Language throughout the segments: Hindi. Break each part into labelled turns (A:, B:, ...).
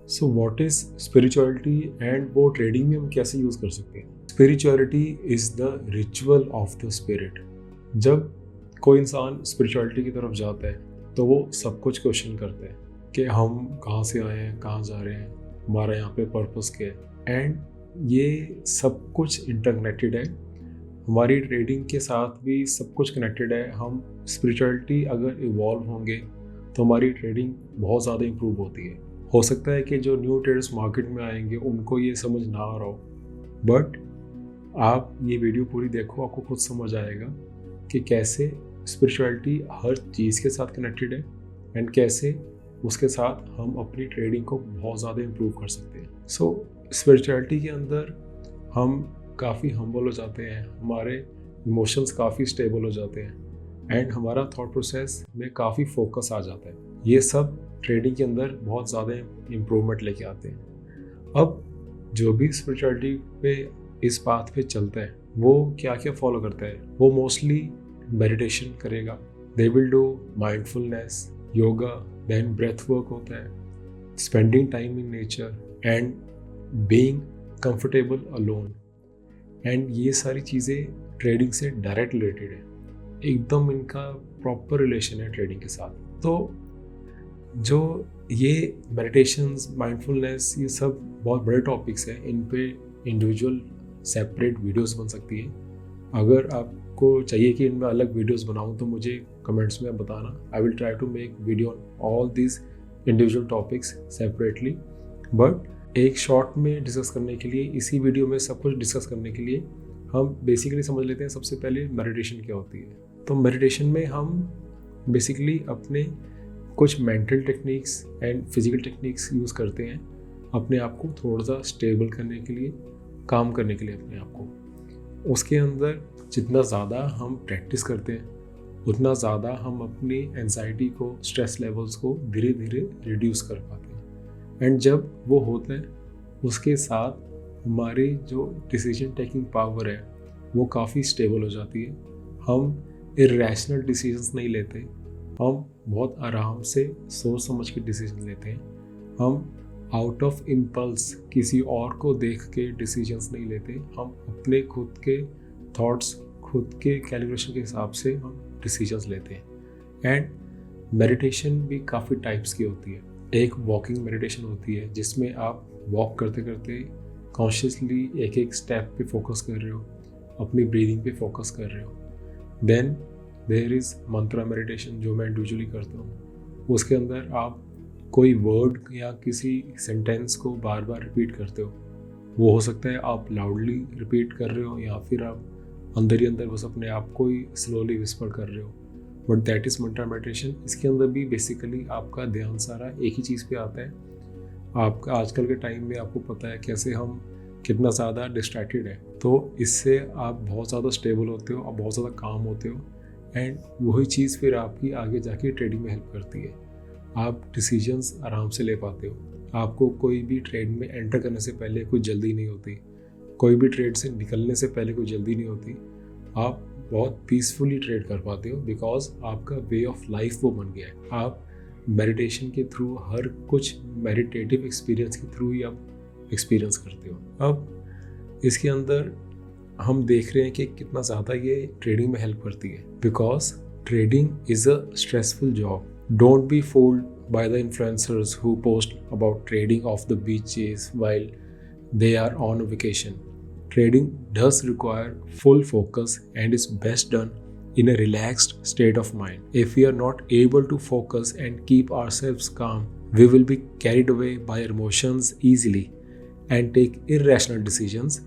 A: So what is spirituality and वो ट्रेडिंग में हम कैसे यूज़ कर सकते हैं? Spirituality is the ritual of the spirit. जब कोई इंसान स्पिरिचुअलिटी की तरफ जाता है तो वो सब कुछ क्वेश्चन करता है कि हम कहाँ से आए हैं, कहाँ जा रहे हैं, हमारा यहाँ पे पर्पस क्या है। एंड ये सब कुछ इंटरकनेक्टेड है। हमारी ट्रेडिंग के साथ भी सब कुछ कनेक्टेड है। हम स्पिरिचुअलिटी अगर इवॉल्व होंगे तो हमारी ट्रेडिंग बहुत ज़्यादा इम्प्रूव होती है। हो सकता है कि जो न्यू ट्रेडर्स मार्केट में आएंगे उनको ये समझ ना आ रहा हो, बट आप ये वीडियो पूरी देखो, आपको खुद समझ आएगा कि कैसे स्पिरिचुअलिटी हर चीज़ के साथ कनेक्टेड है एंड कैसे उसके साथ हम अपनी ट्रेडिंग को बहुत ज़्यादा इम्प्रूव कर सकते हैं। सो स्पिरिचुअलिटी के अंदर हम काफ़ी हम्बल हो जाते हैं, हमारे इमोशंस काफ़ी स्टेबल हो जाते हैं एंड हमारा थॉट प्रोसेस में काफ़ी फोकस आ जाता है। ये सब ट्रेडिंग के अंदर बहुत ज़्यादा इम्प्रूवमेंट लेके आते हैं। अब जो भी स्पिरिचुअलिटी पे इस पाथ पे चलता है वो क्या क्या फॉलो करता है? वो मोस्टली मेडिटेशन करेगा, they will do mindfulness, yoga, then breath work होता है, spending time in nature and being comfortable alone. And ये सारी चीज़ें ट्रेडिंग से डायरेक्ट रिलेटेड है, एकदम इनका प्रॉपर रिलेशन है ट्रेडिंग के साथ। तो जो ये मेडिटेशंस, माइंडफुलनेस, ये सब बहुत बड़े टॉपिक्स हैं, इन पे इंडिविजुअल सेपरेट वीडियोस बन सकती है। अगर आपको चाहिए कि इनमें अलग वीडियोस बनाऊं तो मुझे कमेंट्स में बताना। I will try to make video on all this individual topics separately, but एक शॉर्ट में डिस्कस करने के लिए, इसी वीडियो में सब कुछ डिस्कस करने के लिए हम बेसिकली समझ लेते हैं सबसे पहले मेडिटेशन क्या होती है। तो मेडिटेशन में हम बेसिकली अपने कुछ mental techniques and physical techniques use करते हैं अपने आप को थोड़ा सा स्टेबल करने के लिए, काम करने के लिए अपने आप को। उसके अंदर जितना ज़्यादा हम प्रैक्टिस करते हैं उतना ज़्यादा हम अपनी एंजाइटी को, स्ट्रेस लेवल्स को धीरे धीरे रिड्यूस कर पाते हैं। एंड जब वो होता है उसके साथ हमारी जो डिसीजन टेकिंग पावर है वो काफ़ी स्टेबल हो जाती है। हम इर्रेशनल डिसीजंस नहीं लेते, हम बहुत आराम से सोच समझ के डिसीजन लेते हैं। हम आउट ऑफ इम्पल्स किसी और को देख के डिसीजंस नहीं लेते, हम अपने खुद के थॉट्स, खुद के कैलकुलेशन के हिसाब से हम डिसीजंस लेते हैं। एंड मेडिटेशन भी काफ़ी टाइप्स की होती है। एक वॉकिंग मेडिटेशन होती है जिसमें आप वॉक करते करते कॉन्शियसली एक एक स्टेप पे फोकस कर रहे हो, अपनी ब्रीदिंग पे फोकस कर रहे हो। Then there is mantra meditation जो मैं इंडिविजुअली करता हूँ। उसके अंदर आप कोई वर्ड या किसी सेंटेंस को बार बार रिपीट करते हो। वो हो सकता है आप लाउडली रिपीट कर रहे हो या फिर आप अंदर ही अंदर बस अपने आप को ही स्लोली विस्पर कर रहे हो, but that is mantra meditation. इसके अंदर भी बेसिकली आपका ध्यान सारा एक ही चीज़ पे आता है। आपका आजकल के टाइम में आपको पता है कैसे हम कितना ज़्यादा डिस्ट्रैक्टेड है, तो इससे आप बहुत ज़्यादा स्टेबल होते हो, आप बहुत ज़्यादा काम होते हो एंड वही चीज़ फिर आपकी आगे जाके ट्रेडिंग में हेल्प करती है। आप डिसीजंस आराम से ले पाते हो। आपको कोई भी ट्रेड में एंटर करने से पहले कोई जल्दी नहीं होती, कोई भी ट्रेड से निकलने से पहले कोई जल्दी नहीं होती। आप बहुत पीसफुली ट्रेड कर पाते हो बिकॉज आपका वे ऑफ लाइफ वो बन गया है। आप मेडिटेशन के थ्रू, हर कुछ मेडिटेटिव एक्सपीरियंस के थ्रू ही आप एक्सपीरियंस करते हो। अब इसके अंदर हम देख रहे हैं कि कितना ज़्यादा ये ट्रेडिंग में हेल्प करती है, because trading is a stressful job. Don't be fooled by the influencers who post about trading off the beaches while they are on vacation. Trading does require full focus and is best done in a relaxed state of mind. If we are not able to focus and keep ourselves calm, we will be carried away by emotions easily and take irrational decisions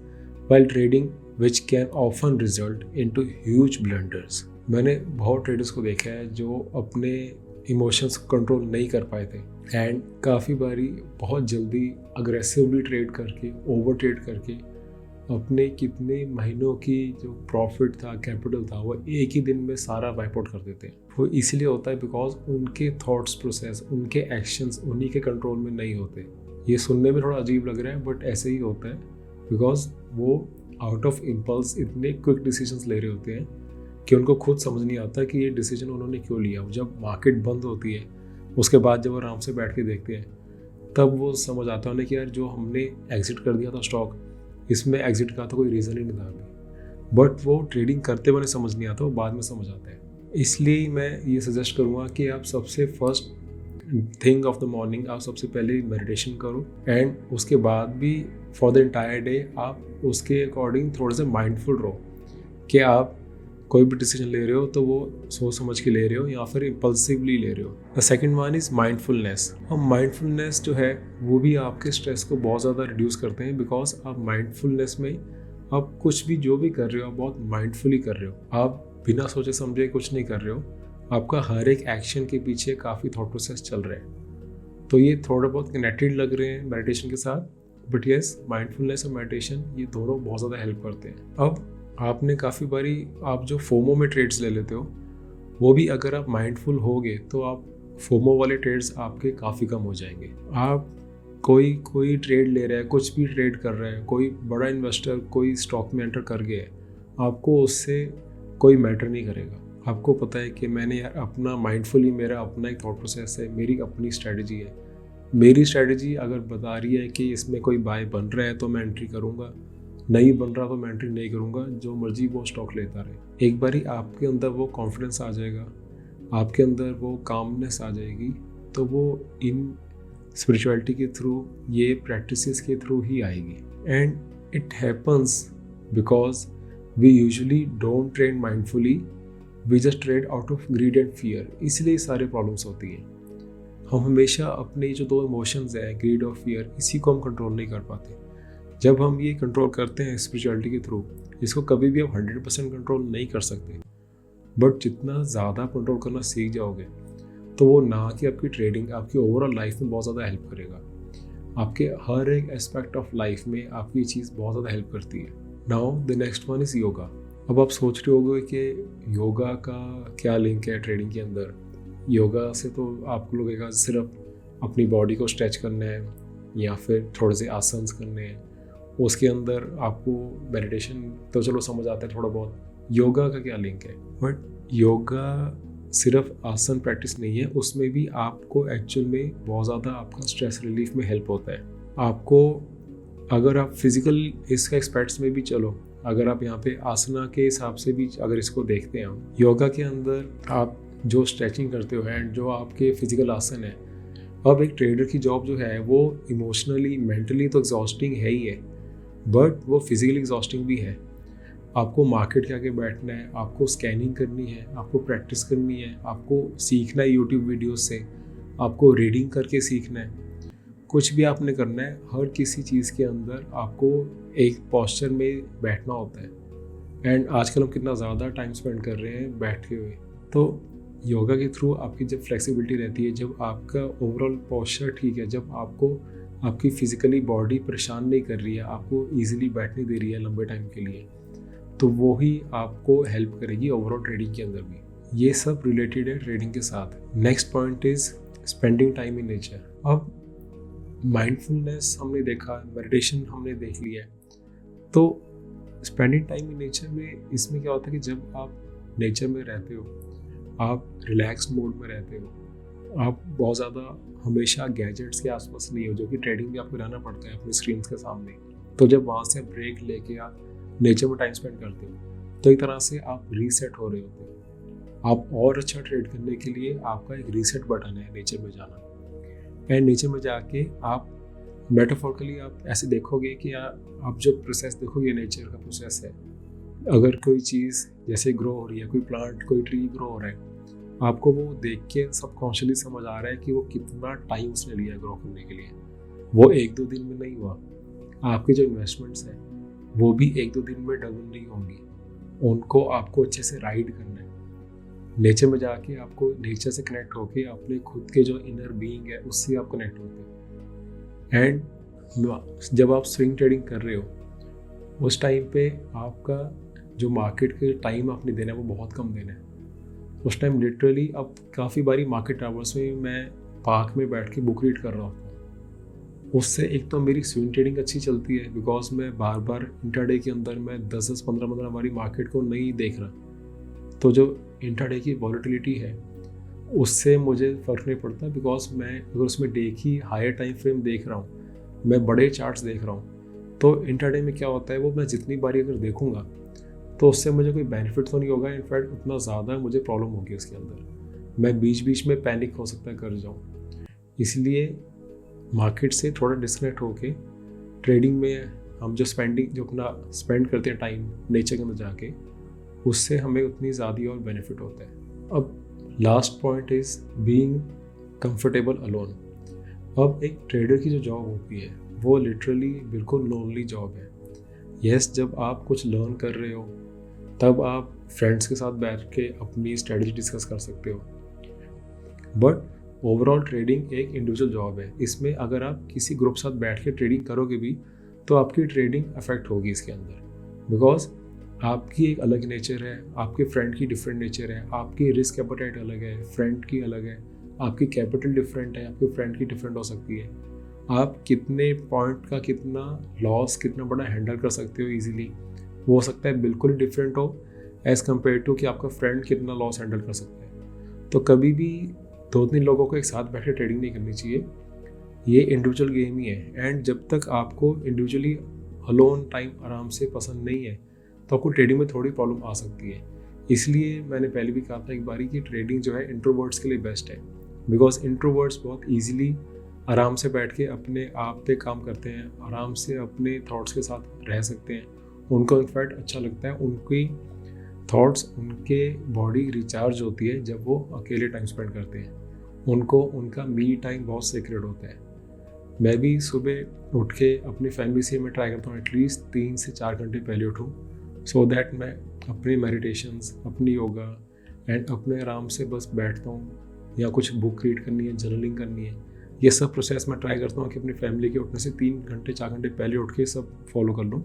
A: while trading, which can often result into huge blunders. मैंने बहुत ट्रेडर्स को देखा है जो अपने इमोशंस कंट्रोल नहीं कर पाए थे एंड काफ़ी बारी बहुत जल्दी अग्रेसिवली ट्रेड करके, ओवर ट्रेड करके अपने कितने महीनों की जो प्रॉफिट था, कैपिटल था, वो एक ही दिन में सारा वाइप आउट कर देते हैं। वो इसीलिए होता है बिकॉज उनके थॉट्स प्रोसेस, उनके एक्शंस उन्हीं के कंट्रोल में नहीं होते। ये सुनने में थोड़ा अजीब लग रहा है बट ऐसे ही होता है बिकॉज वो आउट ऑफ इम्पल्स इतने क्विक डिसीजंस ले रहे होते हैं कि उनको खुद समझ नहीं आता कि ये डिसीजन उन्होंने क्यों लिया। जब मार्केट बंद होती है उसके बाद जब आराम से बैठ के देखते हैं तब वो समझ आता है उन्हें कि यार जो हमने एग्जिट कर दिया था स्टॉक, इसमें एग्जिट का तो कोई रीज़न ही नहीं था अभी। बट वो ट्रेडिंग करते हुए समझ नहीं आता, वो बाद में समझ आता है। इसलिए मैं ये सजेस्ट करूँगा कि आप सबसे first thing of the morning आप सबसे पहले मेडिटेशन करो, एंड उसके बाद भी फॉर द एंटायर डे आप उसके अकॉर्डिंग थोड़ा सा माइंडफुल रहो कि आप कोई भी डिसीजन ले रहे हो तो वो सोच समझ के ले रहे हो या फिर इम्पल्सिवली ले रहे हो। The second one is mindfulness. और माइंडफुलनेस जो है वो भी आपके स्ट्रेस को बहुत ज़्यादा रिड्यूस करते हैं, बिकॉज आप माइंडफुलनेस में आप कुछ भी जो भी कर रहे हो आप बहुत माइंडफुली कर रहे हो, आप बिना सोचे समझे कुछ नहीं कर रहे हो, आपका हर एक एक्शन के पीछे काफ़ी थॉट प्रोसेस चल रहा है। तो ये थोड़ा बहुत कनेक्टेड लग रहे हैं मेडिटेशन के साथ, बट यस माइंडफुलनेस और मेडिटेशन ये दोनों बहुत ज़्यादा हेल्प करते हैं। अब आपने काफ़ी बारी आप जो फोमो में ट्रेड्स ले लेते हो, वो भी अगर आप माइंडफुल होगे तो आप फोमो वाले ट्रेड्स आपके काफ़ी कम हो जाएंगे। आप कोई ट्रेड ले रहा है, कुछ भी ट्रेड कर रहा है, कोई बड़ा इन्वेस्टर कोई स्टॉक में एंटर कर गया है, आपको उससे कोई मैटर नहीं करेगा। आपको पता है कि मैंने यार अपना माइंडफुली, मेरा अपना एक थॉट प्रोसेस है, मेरी अपनी स्ट्रैटेजी है। मेरी स्ट्रैटेजी अगर बता रही है कि इसमें कोई बाय बन रहा है तो मैं एंट्री करूँगा, नहीं बन रहा तो मैं एंट्री नहीं करूँगा, जो मर्जी वो स्टॉक लेता रहे। एक बारी आपके अंदर वो कॉन्फिडेंस आ जाएगा, आपके अंदर वो कामनेस आ जाएगी, तो वो इन स्पिरिचुअलिटी के थ्रू, ये प्रैक्टिसेस के थ्रू ही आएगी। And it happens because we usually don't train mindfully, we just trade out of greed and fear. इसलिए सारे प्रॉब्लम्स होती हैं। हम हमेशा अपने जो दो इमोशंस हैं, ग्रीड और फियर, इसी को हम कंट्रोल नहीं कर पाते। जब हम ये कंट्रोल करते हैं स्पिरिचुअलिटी के थ्रू, इसको कभी भी आप 100% कंट्रोल नहीं कर सकते, बट जितना ज़्यादा कंट्रोल करना सीख जाओगे तो वो ना कि आपकी ट्रेडिंग, आपकी ओवरऑल लाइफ में बहुत ज़्यादा हेल्प करेगा। आपके हर एक एस्पेक्ट ऑफ लाइफ में आपकी ये चीज़ बहुत ज़्यादा हेल्प करती है। Now the next one is yoga. अब आप सोच रहे होगे कि योगा का क्या लिंक है ट्रेडिंग के अंदर। योगा से तो आपको लगेगा सिर्फ अपनी बॉडी को स्ट्रेच करना है या फिर थोड़े से आसन्स करने हैं, उसके अंदर आपको मेडिटेशन तो चलो समझ आता है थोड़ा बहुत, योगा का क्या लिंक है। बट योगा सिर्फ आसन प्रैक्टिस नहीं है, उसमें भी आपको एक्चुअल में बहुत ज़्यादा आपका स्ट्रेस रिलीफ में हेल्प होता है। आपको अगर आप फिजिकल इसका एक्सपेक्ट्स में भी चलो, अगर आप यहाँ पे आसना के हिसाब से भी अगर इसको देखते हैं हम, योगा के अंदर आप जो स्ट्रेचिंग करते हो एंड जो आपके फिजिकल आसन है, अब एक ट्रेडर की जॉब जो है वो इमोशनली मेंटली तो एग्जॉस्टिंग है ही है, बट वो फिजिकली एग्जॉस्टिंग भी है। आपको मार्केट के आगे बैठना है, आपको स्कैनिंग करनी है, आपको प्रैक्टिस करनी है, आपको सीखना है यूट्यूब वीडियोस से, आपको रीडिंग करके सीखना है, कुछ भी आपने करना है। हर किसी चीज़ के अंदर आपको एक पोस्चर में बैठना होता है। एंड आजकल हम कितना ज़्यादा टाइम स्पेंड कर रहे हैं बैठे हुए। तो योगा के थ्रू आपकी जब फ्लेक्सिबिलिटी रहती है, जब आपका ओवरऑल पोस्चर ठीक है, जब आपको आपकी फिजिकली बॉडी परेशान नहीं कर रही है, आपको ईजिली बैठने दे रही है लंबे टाइम के लिए, तो वो ही आपको हेल्प करेगी ओवरऑल ट्रेडिंग के अंदर भी। ये सब रिलेटेड है ट्रेडिंग के साथ। Next point is spending time in nature. अब माइंडफुलनेस हमने देखा, मेडिटेशन हमने देख लिया, तो स्पेंडिंग टाइम इन नेचर में इसमें क्या होता है कि जब आप नेचर में रहते हो, आप रिलैक्स मोड में रहते हो, आप बहुत ज़्यादा हमेशा गैजेट्स के आसपास नहीं हो, जो कि ट्रेडिंग में आपको रहना पड़ता है अपने स्क्रीन के सामने। तो जब वहाँ से ब्रेक लेके आप नेचर में टाइम स्पेंड करते हो, तो एक तरह से आप रीसेट हो रहे होते हो। आप और अच्छा ट्रेड करने के लिए आपका एक रीसेट बटन है नेचर में जाना। एंड नेचर में जाके आप मेटाफोरिकली आप ऐसे देखोगे कि आप जो प्रोसेस देखोगे नेचर का प्रोसेस है, अगर कोई चीज़ जैसे ग्रो हो रही है, कोई प्लांट, कोई ट्री ग्रो हो रहा है, आपको वो देख के सबकॉन्शियसली समझ आ रहा है कि वो कितना टाइम उसने लिया ग्रो करने के लिए। वो 1-2 दिन में नहीं हुआ। आपके जो इन्वेस्टमेंट्स हैं वो भी 1-2 दिन में डबल नहीं होंगी, उनको आपको अच्छे से राइड करना है। नेचर में जाके आपको नेचर से कनेक्ट होके अपने खुद के जो इनर बीइंग है उससे आप कनेक्ट होते हो। एंड जब आप स्विंग ट्रेडिंग कर रहे हो, उस टाइम पे आपका जो मार्केट के टाइम आपने देना है वो बहुत कम देना है। उस टाइम लिटरली अब काफ़ी बारी मार्केट आवर्स में मैं पार्क में बैठ के बुक रीड कर रहा होता हूँ। उससे एक तो मेरी स्विंग ट्रेडिंग अच्छी चलती है, बिकॉज मैं बार बार इंट्राडे के अंदर मैं 10-10, 15-15 बारी मार्केट को नहीं देख रहा। तो जो इंट्राडे की वॉलेटिलिटी है उससे मुझे फ़र्क नहीं पड़ता, बिकॉज मैं अगर उसमें डे की हायर टाइम फ्रेम देख रहा हूँ, मैं बड़े चार्ट्स देख रहा हूँ, तो इंट्राडे में क्या होता है वो मैं जितनी बारी अगर देखूँगा तो उससे मुझे कोई बेनिफिट तो नहीं होगा, इनफैक्ट उतना ज़्यादा मुझे प्रॉब्लम होगी उसके अंदर। मैं बीच बीच में पैनिक हो सकता है कर जाऊँ। इसलिए मार्केट से थोड़ा डिस्कनेक्ट होके ट्रेडिंग में हम जो अपना स्पेंड करते हैं टाइम नेचर के अंदर जाके, उससे हमें उतनी ज़्यादा और बेनिफिट होता है। अब last point is being comfortable alone. अब एक ट्रेडर की जो जॉब होती है वो लिटरली बिल्कुल लोनली जॉब है। यस, जब आप कुछ लर्न कर रहे हो तब आप फ्रेंड्स के साथ बैठ के अपनी स्ट्रेटजी डिस्कस कर सकते हो, बट ओवरऑल ट्रेडिंग एक इंडिविजुअल जॉब है। इसमें अगर आप किसी ग्रुप साथ बैठ के ट्रेडिंग करोगे भी तो आपकी ट्रेडिंग अफेक्ट होगी इसके अंदर, बिकॉज आपकी एक अलग नेचर है, आपके फ्रेंड की डिफरेंट नेचर है, आपकी रिस्क एपेटाइट अलग है, फ्रेंड की अलग है, आपकी कैपिटल डिफरेंट है, आपके फ्रेंड की डिफरेंट हो सकती है, आप कितने पॉइंट का कितना लॉस कितना बड़ा हैंडल कर सकते हो इजीली, वो हो सकता है बिल्कुल डिफरेंट हो एज़ कम्पेयर टू कि आपका फ्रेंड कितना लॉस हैंडल कर सकता है। तो कभी भी 2-3 लोगों को एक साथ बैठ के ट्रेडिंग नहीं करनी चाहिए। ये इंडिविजुअल गेम ही है, एंड जब तक आपको इंडिविजुअली अलोन टाइम आराम से पसंद नहीं है तो आपको ट्रेडिंग में थोड़ी प्रॉब्लम आ सकती है। इसलिए मैंने पहले भी कहा था एक बारी कि ट्रेडिंग जो है इंट्रोवर्ट्स के लिए बेस्ट है, बिकॉज इंट्रोवर्ट्स बहुत ईजिली आराम से बैठ के अपने आप पे काम करते हैं, आराम से अपने थॉट्स के साथ रह सकते हैं। उनको इनफैक्ट अच्छा लगता है, उनकी थॉट्स उनके बॉडी रिचार्ज होती है जब वो अकेले टाइम स्पेंड करते हैं। उनको उनका मी टाइम बहुत सीक्रेट होता है। मैं भी सुबह उठ के अपनी फैमिली से मैं ट्राई करता हूँ एटलीस्ट 3 से 4 घंटे पहले उठूँ, सो दैट मैं अपनी मेडिटेशंस, अपनी योगा एंड अपने आराम से बस बैठता हूँ, या कुछ बुक रीड करनी है, जर्नलिंग करनी है, ये सब प्रोसेस मैं ट्राई करता हूँ कि अपनी फैमिली के उठने से 3 घंटे 4 घंटे पहले उठ के सब फॉलो कर लूँ।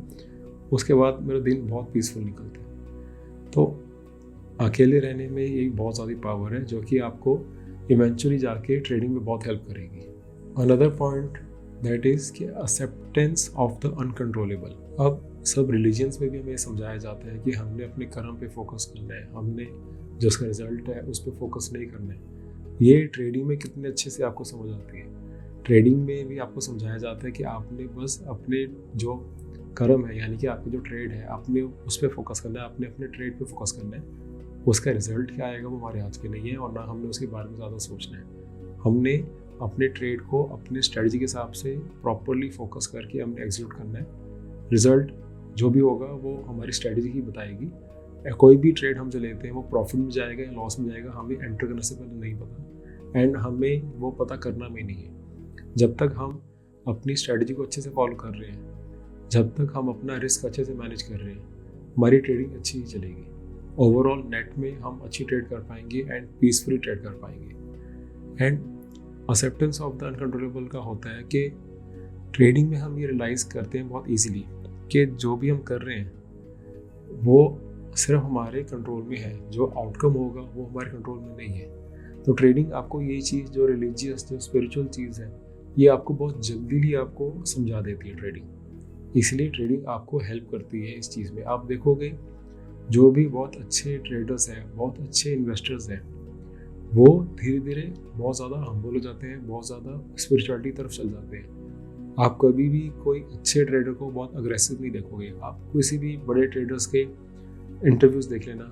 A: उसके बाद मेरा दिन बहुत पीसफुल निकलता है। तो अकेले रहने में ये बहुत ज़्यादा पावर है जो कि आपको इवेंचुअली जाके ट्रेडिंग में बहुत हेल्प करेगी। अनदर पॉइंट दैट इज़ कि एक्सेप्टेंस ऑफ द अनकंट्रोलेबल। अब सब रिलीजन्स में भी हमें समझाया जाता है कि हमने अपने कर्म पे फोकस करना है, हमने जो उसका रिजल्ट है उस पर फोकस नहीं करना है। ये ट्रेडिंग में कितने अच्छे से आपको समझ आती है। ट्रेडिंग में भी आपको समझाया जाता है कि आपने बस अपने जो कर्म है, यानी कि आपकी जो ट्रेड है, आपने उस पर फोकस करना है, आपने अपने ट्रेड पे फोकस करना है। उसका रिजल्ट क्या आएगा वो हमारे हाथ में नहीं है, और ना हमने उसके बारे में ज़्यादा सोचना है। हमने अपने ट्रेड को अपने स्ट्रेटजी के हिसाब से प्रॉपरली फोकस करके हमने एग्जीक्यूट करना है। रिजल्ट जो भी होगा वो हमारी स्ट्रेटजी ही बताएगी। कोई भी ट्रेड हम जो लेते हैं वो प्रॉफिट में जाएगा या लॉस में जाएगा, हमें एंटर करने से पहले नहीं पता, एंड हमें वो पता करना भी नहीं है। जब तक हम अपनी स्ट्रेटजी को अच्छे से फॉलो कर रहे हैं, जब तक हम अपना रिस्क अच्छे से मैनेज कर रहे हैं, हमारी ट्रेडिंग अच्छी ही चलेगी। ओवरऑल नेट में हम अच्छी ट्रेड कर पाएंगे एंड पीसफुली ट्रेड कर पाएंगे। And acceptance of the uncontrollable का होता है कि ट्रेडिंग में हम ये रियलाइज़ करते हैं बहुत ईजीली कि जो भी हम कर रहे हैं वो सिर्फ हमारे कंट्रोल में है, जो आउटकम होगा वो हमारे कंट्रोल में नहीं है। तो ट्रेडिंग आपको ये चीज़ जो रिलीजियस जो स्पिरिचुअल चीज़ है ये आपको बहुत जल्दी ही आपको समझा देती है ट्रेडिंग। इसलिए ट्रेडिंग आपको हेल्प करती है इस चीज़ में। आप देखोगे जो भी बहुत अच्छे ट्रेडर्स हैं, बहुत अच्छे इन्वेस्टर्स हैं, वो धीरे धीरे बहुत ज़्यादा हम्बल हो जाते हैं, बहुत ज़्यादा स्पिरिचुअलिटी की तरफ चल जाते हैं। आप कभी भी कोई अच्छे ट्रेडर को बहुत अग्रेसिव नहीं देखोगे। आप किसी भी बड़े ट्रेडर्स के इंटरव्यूज़ देख लेना,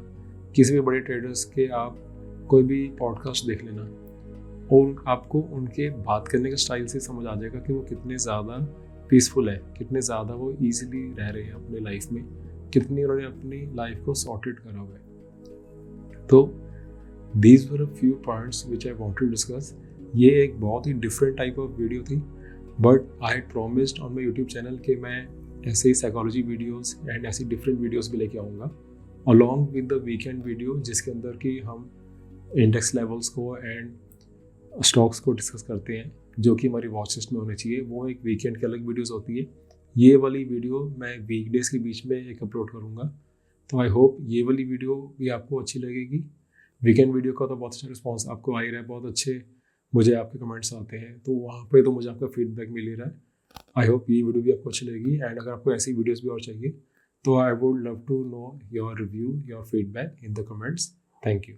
A: किसी भी बड़े ट्रेडर्स के आप कोई भी पॉडकास्ट देख लेना, और आपको उनके बात करने के स्टाइल से समझ आ जाएगा कि वो कितने ज़्यादा पीसफुल है, कितने ज़्यादा वो ईजिली रह रहे हैं अपने लाइफ में, कितनी उन्होंने अपनी लाइफ को सॉर्टेड करा हुआ है। तो these were a few points which I want to discuss. ये एक बहुत ही डिफरेंट टाइप ऑफ वीडियो थी, but I had promised on my YouTube channel कि मैं ऐसे ही साइकोलॉजी वीडियोस एंड ऐसी डिफरेंट वीडियोस भी लेके आऊँगा along with the weekend video, जिसके अंदर कि हम इंडेक्स लेवल्स को एंड स्टॉक्स को डिस्कस करते हैं, जो कि हमारी वॉच लिस्ट में होनी चाहिए। वो एक वीकेंड की अलग वीडियोस होती है। ये वाली वीडियो मैं वीकडेज के बीच में एक अपलोड करूँगा। तो आई होप ये वाली वीडियो भी आपको अच्छी लगेगी। वीकेंड वीडियो का तो बहुत अच्छा रिस्पॉन्स आपको आ ही रहा है, बहुत अच्छे मुझे आपके कमेंट्स आते हैं, तो वहाँ पे तो मुझे आपका फीडबैक मिल ही रहा है। आई होप ये वीडियो भी आपको अच्छी लगेगी, एंड अगर आपको ऐसी वीडियोस भी और चाहिए तो I would love to know your review, your feedback in the comments. Thank you.